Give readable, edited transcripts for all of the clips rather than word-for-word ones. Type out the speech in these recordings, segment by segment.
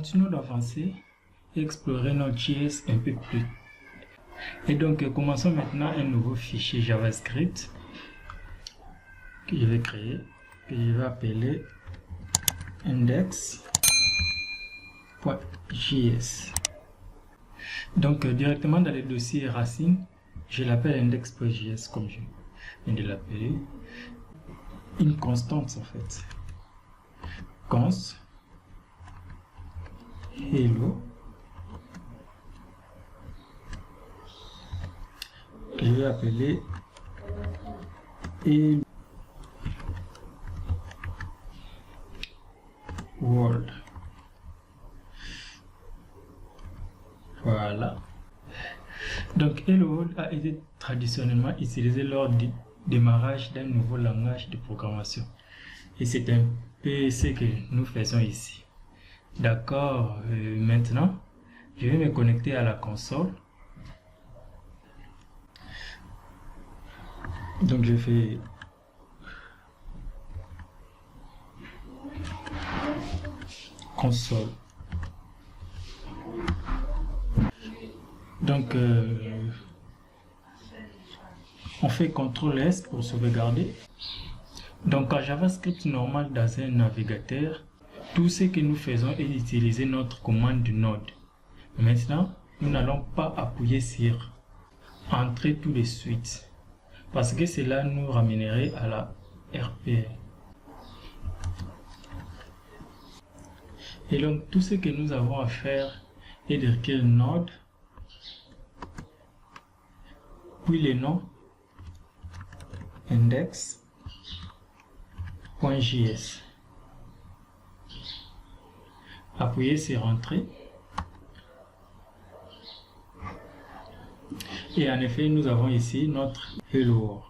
continuons d'avancer et explorer Node.js un peu plus. Et donc, commençons maintenant un nouveau fichier JavaScript que je vais créer, que je vais appeler index.js. Donc, directement dans le dossier racine, je l'appelle index.js comme je viens de l'appeler. Une constante en fait. Const hello. Je vais appeler hello world. Voilà. Donc hello world a été traditionnellement utilisé lors du démarrage d'un nouveau langage de programmation. Et c'est un peu ce que nous faisons ici. D'accord, maintenant, je vais me connecter à la console. Donc je fais console. Donc on fait CTRL S pour sauvegarder. Donc en JavaScript normal dans un navigateur, tout ce que nous faisons est d'utiliser notre commande de node. Maintenant, nous n'allons pas appuyer sur Entrée tout de suite, parce que cela nous ramènerait à la RPL. Et donc tout ce que nous avons à faire est d'écrire node, puis le nom index.js. Appuyez sur Entrée. Et en effet, nous avons ici notre Hello World.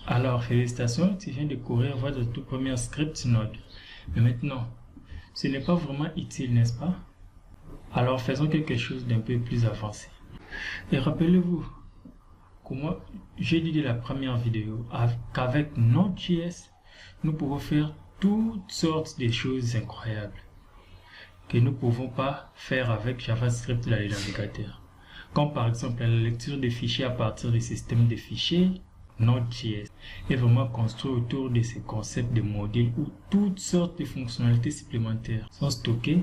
Alors, félicitations, tu viens de courir votre tout premier script Node. Mais maintenant, ce n'est pas vraiment utile, n'est-ce pas? Alors, faisons quelque chose d'un peu plus avancé. Et rappelez-vous, comment j'ai dit de la première vidéo, qu'avec Node.js, nous pouvons faire toutes sortes de choses incroyables que nous ne pouvons pas faire avec JavaScript dans les navigateurs. Comme par exemple la lecture des fichiers à partir des systèmes de fichiers. Node.js est vraiment construit autour de ces concepts de modules où toutes sortes de fonctionnalités supplémentaires sont stockées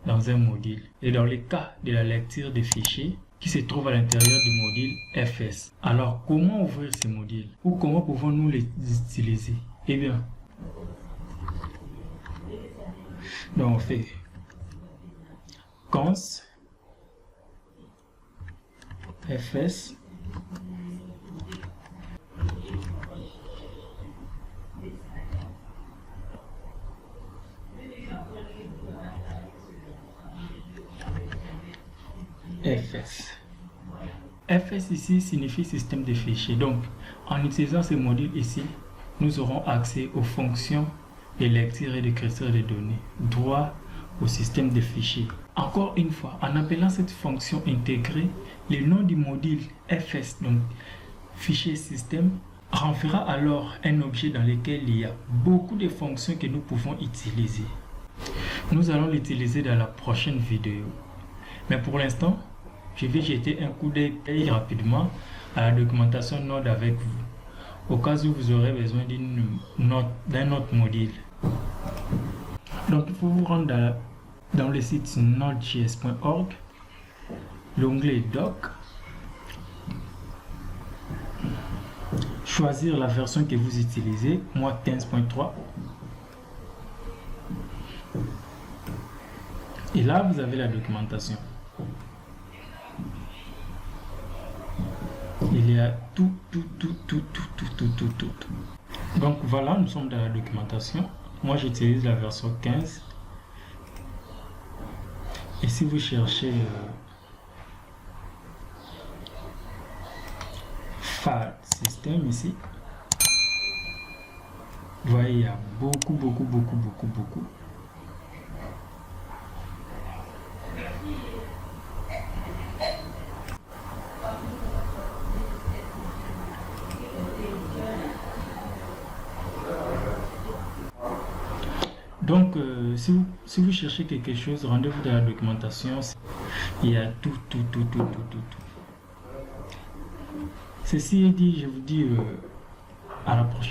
dans un module. Et dans le cas de la lecture des fichiers qui se trouvent à l'intérieur du module FS. Alors comment ouvrir ces modules ou comment pouvons-nous les utiliser? Eh bien, donc on fait const fs fs ici signifie système de fichiers. Donc en utilisant ce module ici, nous aurons accès aux fonctions de lecture et d'écriture de données, droit au système de fichiers. Encore une fois, en appelant cette fonction intégrée, le nom du module fs, donc fichier système, renverra alors un objet dans lequel il y a beaucoup de fonctions que nous pouvons utiliser. Nous allons l'utiliser dans la prochaine vidéo. Mais pour l'instant, je vais jeter un coup d'œil rapidement à la documentation Node avec vous, au cas où vous aurez besoin d'un autre module. Donc il faut vous rendre dans le site nodejs.org, l'onglet Doc, choisir la version que vous utilisez, moi 15.3, et là vous avez la documentation. Il y a tout. Donc voilà, nous sommes dans la documentation. Moi j'utilise la version 15. Et si vous cherchez file system ici, vous voyez, il y a beaucoup. Donc, si vous cherchez quelque chose, rendez-vous dans la documentation. Il y a tout. Ceci est dit, je vous dis à la prochaine.